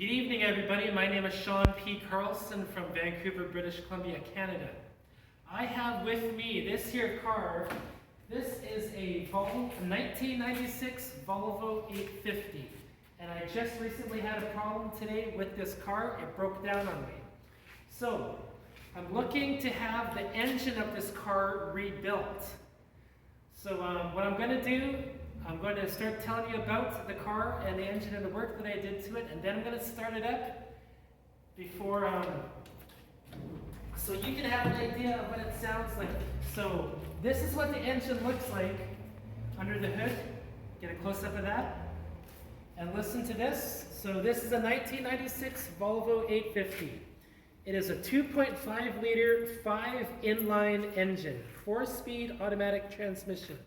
Good evening, everybody. My name is Sean P. Carlson from Vancouver, British Columbia, Canada. I have with me this here car. This is a 1996 Volvo 850. And I just recently had a problem today with this car. It broke down on me. So, I'm looking to have the engine of this car rebuilt. So what I'm going to do, I'm going to start telling you about the car and the engine and the work that I did to it, and then I'm going to start it up before, so you can have an idea of what it sounds like. So this is what the engine looks like under the hood. Get a close-up of that. And listen to this. So this is a 1996 Volvo 850. It is a 2.5 liter, 5 inline engine, 4-speed automatic transmission.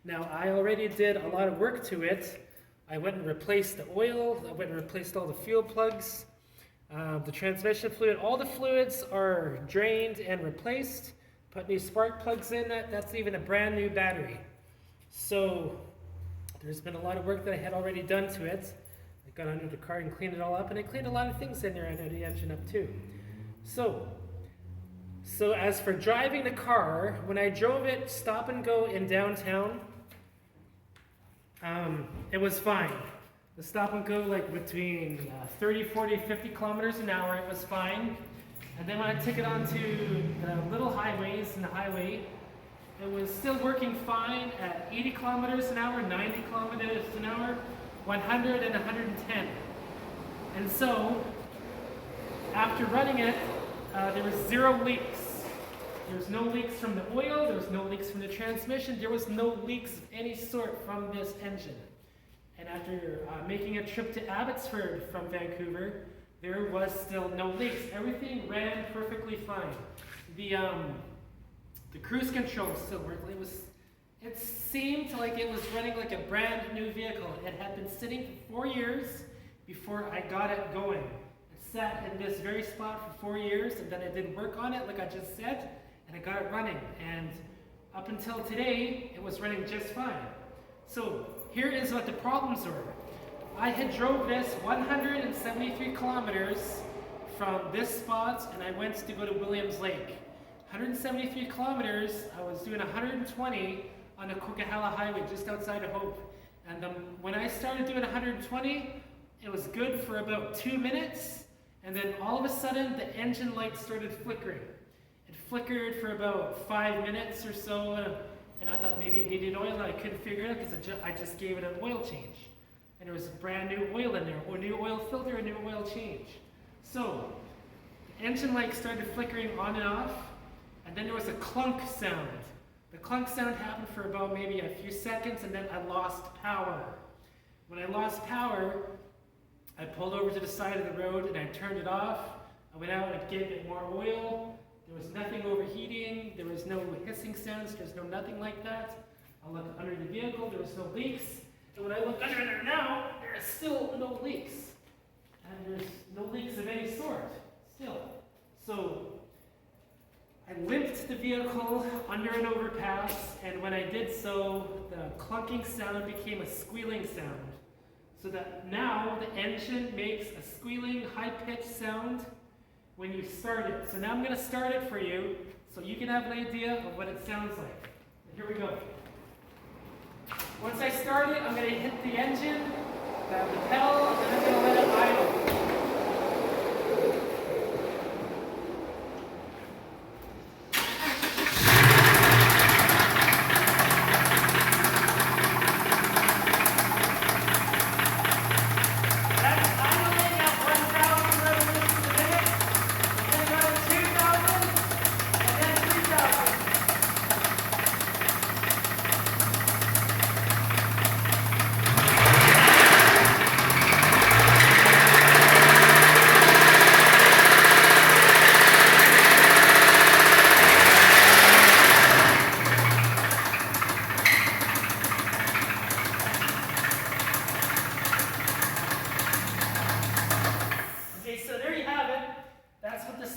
Now, I already did a lot of work to it. I went and replaced the oil, I went and replaced all the fuel plugs, the transmission fluid. All the fluids are drained and replaced. Put new spark plugs in, that's even a brand new battery. So, there's been a lot of work that I had already done to it. I got under the car and cleaned it all up, and I cleaned a lot of things in there under the engine up too. So as for driving the car, when I drove it stop and go in downtown, it was fine. The stop and go like between 30, 40, 50 kilometers an hour, it was fine. And then when I took it onto the little highways and the highway, it was still working fine at 80 kilometers an hour, 90 kilometers an hour, 100 and 110. And so, after running it, there was 0 leaks. There was no leaks from the oil, there was no leaks from the transmission, there was no leaks of any sort from this engine. And after making a trip to Abbotsford from Vancouver, there was still no leaks. Everything ran perfectly fine. The cruise control still worked. It seemed like it was running like a brand new vehicle. It had been sitting for 4 years before I got it going. It sat in this very spot for 4 years, and then I did work on it, like I just said, and I got it running. And up until today, it was running just fine. So here is what the problems were. I had drove this 173 kilometers from this spot, and I went to go to Williams Lake. 173 kilometers, I was doing 120 on the Coquihalla Highway just outside of Hope. And when I started doing 120, it was good for about 2 minutes, and then all of a sudden the engine light started flickering. It flickered for about 5 minutes or so, and I thought maybe it needed oil, and I couldn't figure it out because I just gave it an oil change. And there was brand new oil in there, a new oil filter, a new oil change. So, the engine light started flickering on and off, and then there was a clunk sound. The clunk sound happened for about maybe a few seconds, and then I lost power. When I lost power, I pulled over to the side of the road and I turned it off. I went out and I gave it more oil. There was nothing overheating. There was no hissing sounds. There's no nothing like that. I looked under the vehicle. There was no leaks. And when I look under there now, there is still no leaks. And there's no leaks of any sort still. So I limped the vehicle under an overpass, and when I did so, the clunking sound became a squealing sound. So that now the engine makes a squealing, high-pitched sound when you start it. So now I'm going to start it for you so you can have an idea of what it sounds like. Here we go. Once I start it, I'm going to hit the engine, grab the pedal, and I'm going to let it idle.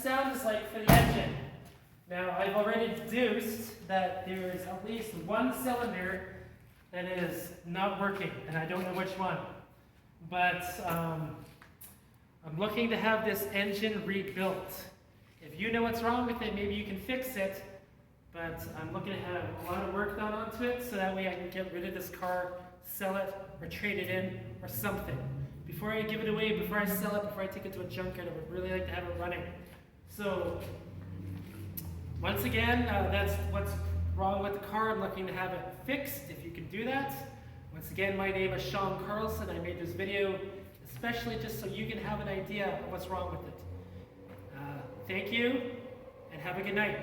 Sounds like for the engine. Now I've already deduced that there is at least one cylinder that is not working, and I don't know which one. But I'm looking to have this engine rebuilt. If you know what's wrong with it, maybe you can fix it, but I'm looking to have a lot of work done onto it so that way I can get rid of this car, sell it, or trade it in, or something. Before I give it away, before I sell it, before I take it to a junkyard, I would really like to have it running. So, once again, that's what's wrong with the car. I'm looking to have it fixed, if you can do that. Once again, my name is Sean Carlson. I made this video especially just so you can have an idea of what's wrong with it. Thank you, and have a good night.